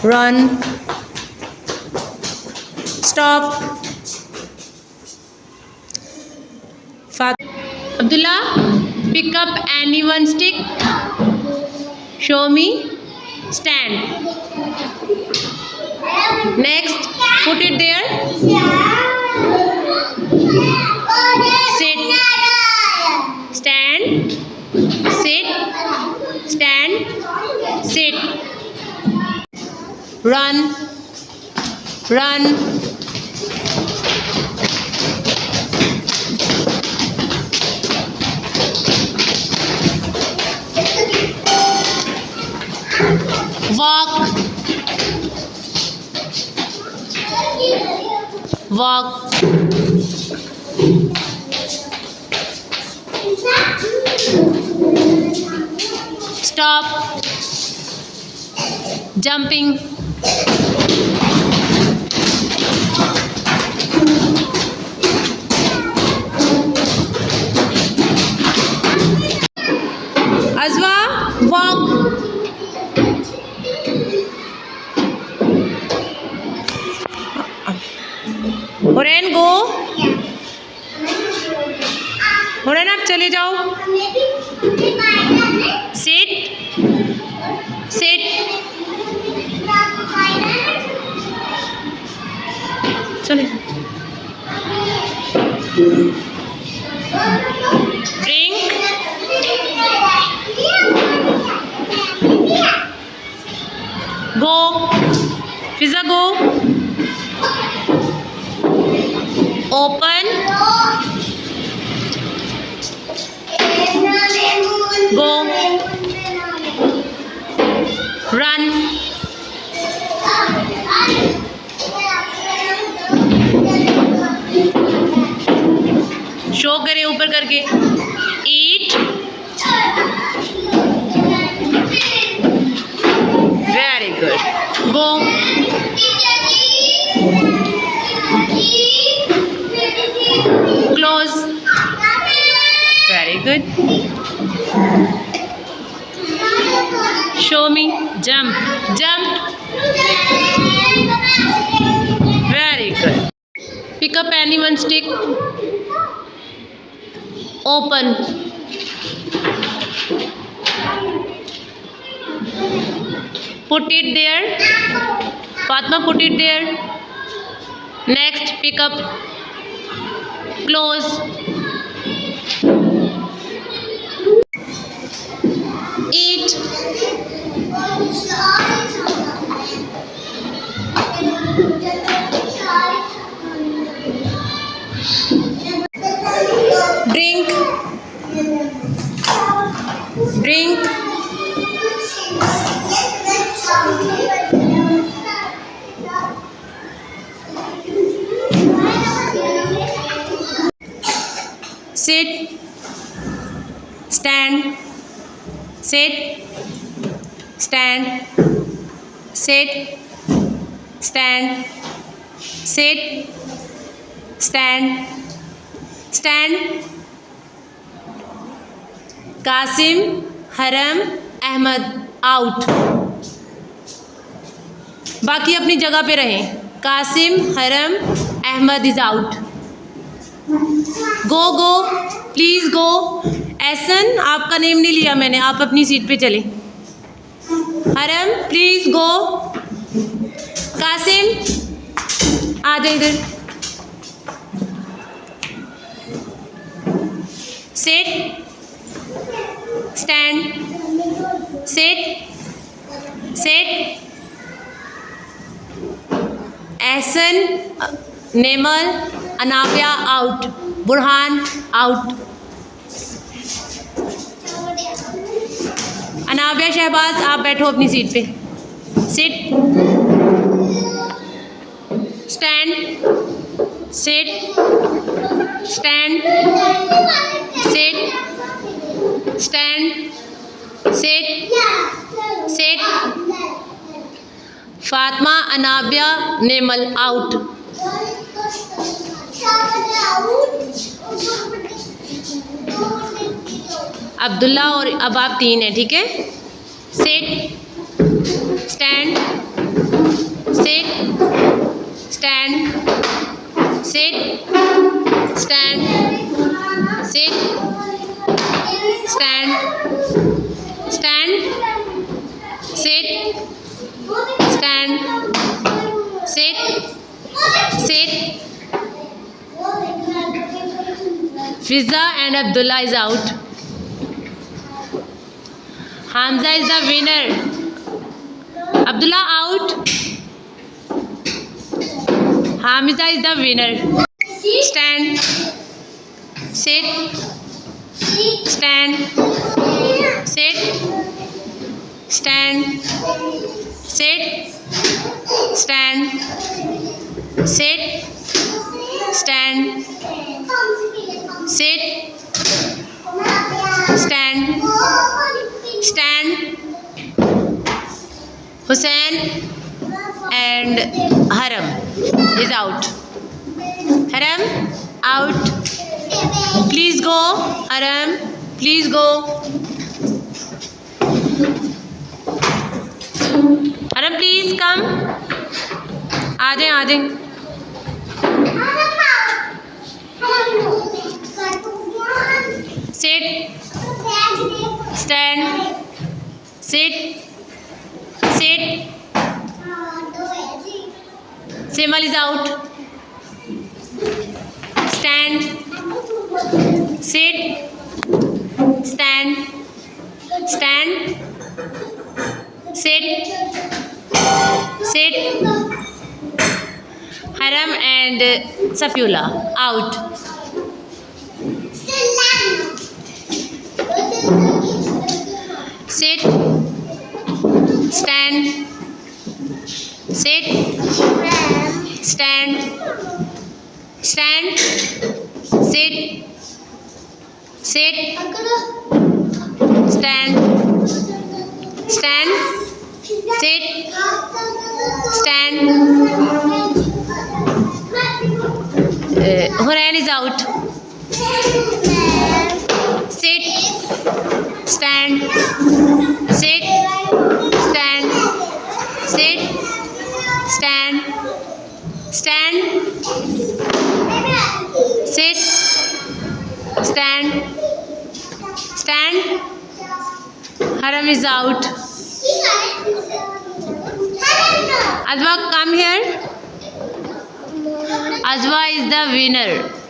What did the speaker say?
Run. Stop. Abdullah, pick up any one stick. Show me. Stand. Next, put it there. Sit. Stand. Sit. Stand. Sit. Run. Run. Walk. Walk. Stop. Jumping. Azwa, walk. Hurain गो। हुरैन आप चले जाओ। Seat. Seat. चले। Drink. गो। फिजा गो। Open. Go. Run. Show करें ऊपर करके. Eat. Very good. Go. Close. Very good. Show me. Jump. Jump. Very good. Pick up any one stick. Open. Put it there. Fatma, put it there. Next, pick up. Close. Eat. Drink. Drink. Sit. Stand. Sit. Stand. Sit. Stand. Sit. Stand. Stand. Qasim, Haram, Ahmad out. बाकी अपनी जगह पे रहें. Qasim, Haram, Ahmed is out. Go go please go. Ehsan, आपका name नहीं लिया मैंने, आप अपनी सीट पे चले. हरम प्लीज़ गो. कासिम आ जाए इधर. Sit. Stand. Sit. Sit. Ehsan, Nemal, Anabia out. Burhan out. Anabia, Shahbaz आप बैठो अपनी सीट पे. Sit. Stand. Sit. Stand. Sit. Stand. Sit. Sit. Fatima, Anabia, Nemal out. Abdullah और अब आप 3 हैं, ठीक है. Sit. Stand. Sit. Stand. Sit. Stand. Sit. Stand. Stand. Sit. Stand. Sit. Sit. Fiza and Abdullah is out. Hamza is the winner. Abdullah out. Hamza is the winner. Stand. Sit. Stand. Sit. Stand. Sit. Stand. Sit. Stand. Sit. Stand. Stand. Hussein and Haram is out. Haram out. Please go. Haram, please go. Haram, please come. आ जाए आ जाए. Sit. Stand. Sit. Sit. Semal is out. Stand. Sit. Stand. Stand. Sit. Sit. Haram and Safiullah out. Sit. Stand. Sit. Stand. Stand. Sit. Sit. Stand. Stand. Sit. Stand. Horan is out. Sit. Stand. Sit. Stand. Sit. Stand. Stand. Sit. Stand. Stand. Haram is out. Azwa, come here. Azwa is the winner.